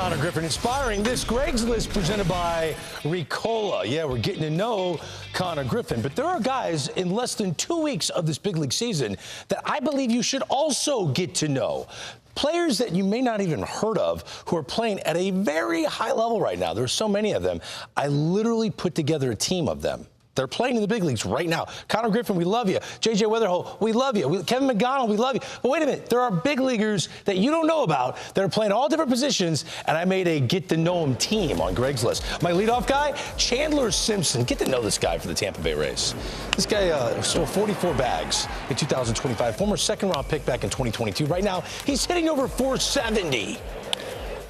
Connor Griffin. Inspiring this Greg's List presented by Ricola. Yeah, we're getting to know Connor Griffin. But there are guys in less than 2 weeks of this big league season that I believe you should also get to know. Players that you may not even heard of who are playing at a very high level right now. There's so many of them. I literally put together a team of them. They're playing in the big leagues right now. Connor Griffin, we love you. J.J. Weatherholt, we love you. Kevin McDonald, we love you. But wait a minute. There are big leaguers that you don't know about that are playing all different positions, and I made a get-to-know-him team on Greg's List. My leadoff guy, Chandler Simpson. Get to know this guy for the Tampa Bay Rays. This guy sold 44 bags in 2025, former second-round pick back in 2022. Right now, he's hitting over 470.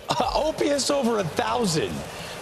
OPS over 1,000.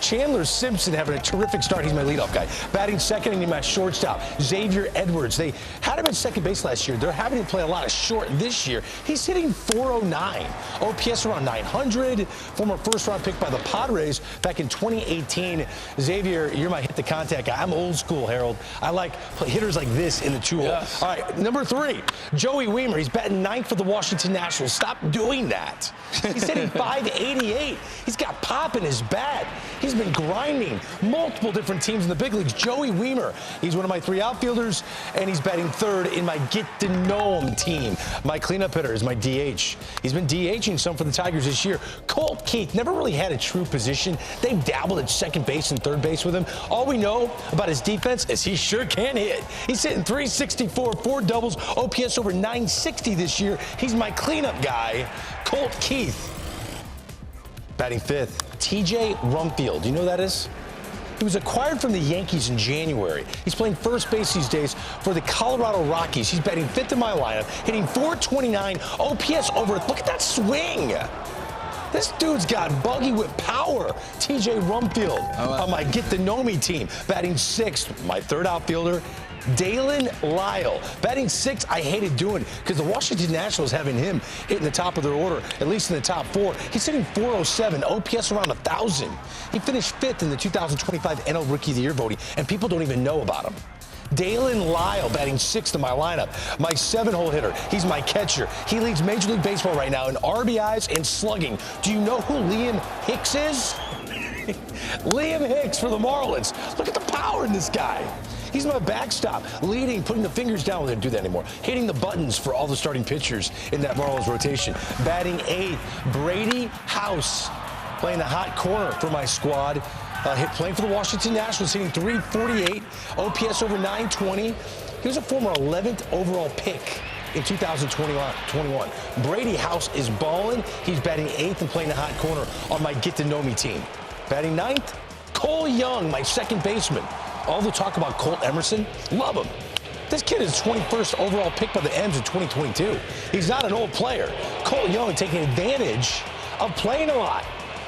Chandler Simpson having a terrific start. He's my leadoff guy. Batting second, and he's my shortstop, Xavier Edwards. They had him at second base last year. They're having him play a lot of short this year. He's hitting 409. OPS around 900. Former first-round pick by the Padres back in 2018. Xavier, you're my hit the contact guy. I'm old school, Harold. I like hitters like this in the two-hole. Yes. All right, number 3, Joey Wiemer. He's batting ninth for the Washington Nationals. Stop doing that. He's hitting 588. He's got pop in his bat. He's been grinding multiple different teams in the big leagues. Joey Wiemer, he's one of my 3 outfielders, and he's batting third in my get-to-know-him team. My cleanup hitter is my DH. He's been DHing some for the Tigers this year. Colt Keith never really had a true position. They've dabbled at second base and third base with him. All we know about his defense is he sure can hit. He's hitting 364, 4 doubles, OPS over 960 this year. He's my cleanup guy, Colt Keith. Batting 5th, TJ Rumfield. Do you know who that is? He was acquired from the Yankees in January. He's playing first base these days for the Colorado Rockies. He's batting 5th in my lineup, hitting 429, OPS over. Look at that swing. This dude's got buggy whip power. TJ Rumfield on my get-to-know-me team. Batting 6th, my 3rd outfielder, Dalen Lyle. Batting 6th, I hated doing because the Washington Nationals having him hitting the top of their order, at least in the top 4. He's hitting 407, OPS around 1,000. He finished 5th in the 2025 NL Rookie of the Year voting, and people don't even know about him. Dalen Lyle batting 6th in my lineup. My 7-hole hitter. He's my catcher. He leads Major League Baseball right now in RBIs and slugging. Do you know who Liam Hicks is? Liam Hicks for the Marlins. Look at the power in this guy. He's my backstop, leading, putting the fingers down. We don't do that anymore. Hitting the buttons for all the starting pitchers in that Marlins rotation. Batting 8th, Brady House, playing the hot corner for my squad. Playing for the Washington Nationals, hitting 348, OPS over 920. He was a former 11th overall pick in 2021. Brady House is balling. He's batting 8th and playing the hot corner on my get-to-know-me team. Batting 9th, Cole Young, my second baseman. All the talk about Colt Emerson, love him. This kid is 21st overall pick by the M's in 2022. He's not an old player. Colt Young taking advantage of playing a lot.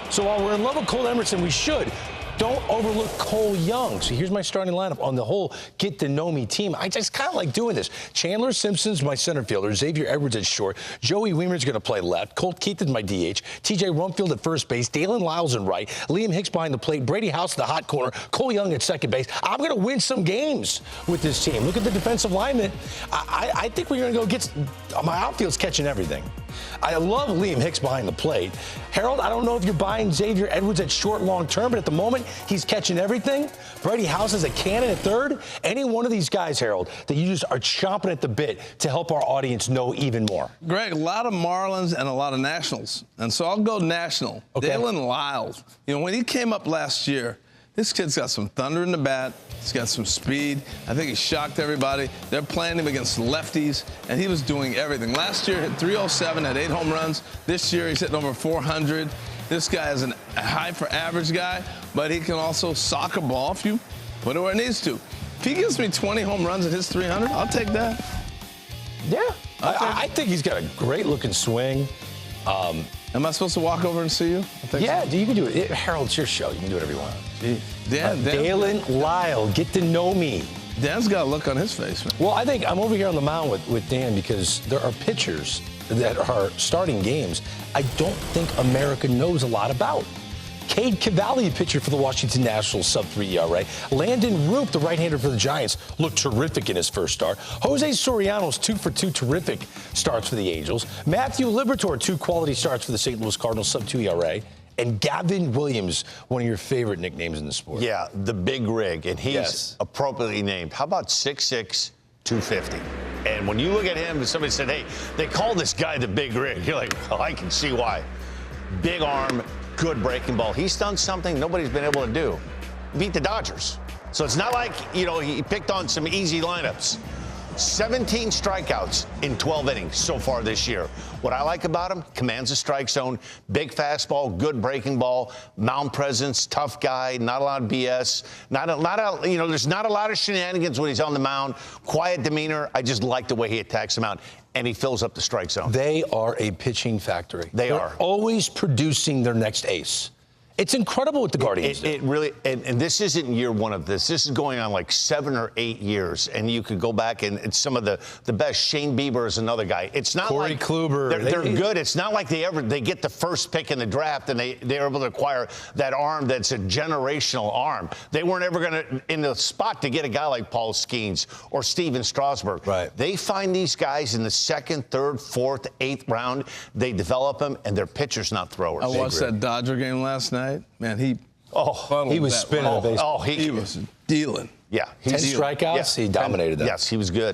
So while we're in love with Colt Emerson, we should. Don't overlook Cole Young. So here's my starting lineup on the whole get-to-know-me team. I just kind of like doing this. Chandler Simpson's my center fielder. Xavier Edwards at short. Joey Wiemer's going to play left. Colt Keith is my DH. TJ Rumfield at first base. Dalen Lyles in right. Liam Hicks behind the plate. Brady House in the hot corner. Cole Young at second base. I'm going to win some games with this team. Look at the defensive lineman. I think we're going to go get my outfield's catching everything. I love Liam Hicks behind the plate. Harold, I don't know if you're buying Xavier Edwards at short long term, but at the moment, he's catching everything. Brady House is a cannon at third. Any one of these guys, Harold, that you just are chomping at the bit to help our audience know even more. Greg, a lot of Marlins and a lot of Nationals. And so I'll go National. Okay. Dalen Lyles. You know, when he came up last year, this kid's got some thunder in the bat. He's got some speed. I think he shocked everybody. They're playing him against lefties, and he was doing everything. Last year, hit 307, had 8 home runs. This year, he's hitting over 400. This guy is a high for average guy, but he can also sock a ball if you put it where it needs to. If he gives me 20 home runs at his 300, I'll take that. Yeah. I think he's got a great-looking swing. Am I supposed to walk over and see you? Yeah, you can do it. Harold, it's your show. You can do whatever you want. Dan, Dalen Lyle, get to know me. Dan's got a look on his face, man. Well, I think I'm over here on the mound with Dan because there are pitchers that are starting games I don't think America knows a lot about. Cade Cavalli, pitcher for the Washington Nationals, sub-3 ERA. Landon Roop, the right-hander for the Giants, looked terrific in his first start. Jose Soriano's 2-for-2 terrific starts for the Angels. Matthew Liberatore, 2 quality starts for the St. Louis Cardinals, sub-2 ERA. And Gavin Williams, one of your favorite nicknames in the sport. Yeah, the Big Rig, and he's Yes. appropriately named. How about 6'6", 250? And when you look at him, and somebody said, hey, they call this guy the Big Rig, you're like, well, I can see why. Big arm, good breaking ball. He's done something nobody's been able to do. Beat the Dodgers. So it's not like, you know, he picked on some easy lineups. 17 strikeouts in 12 innings so far this year. What I like about him, commands a strike zone, big fastball, good breaking ball, mound presence, tough guy, not a lot of BS, there's not a lot of shenanigans when he's on the mound, quiet demeanor. I just like the way he attacks the mound, and he fills up the strike zone. They are a pitching factory. They're are always producing their next ace. It's incredible what the Guardians do. It really, and this isn't year one of this. This is going on like 7 or 8 years, and you could go back and it's some of the best. Shane Bieber is another guy. It's not Corey like Kluber. They're good. It's not like they get the first pick in the draft and they're able to acquire that arm that's a generational arm. They weren't ever going to in the spot to get a guy like Paul Skeens or Steven Strasburg. Right. They find these guys in the 2nd, 3rd, 4th, 8th round. They develop them, and they're pitchers, not throwers. I watched that Dodger game last night. Man, he was spinning the baseball. He was dealing. Yeah. 10 strikeouts, he dominated that. Yes, he was good.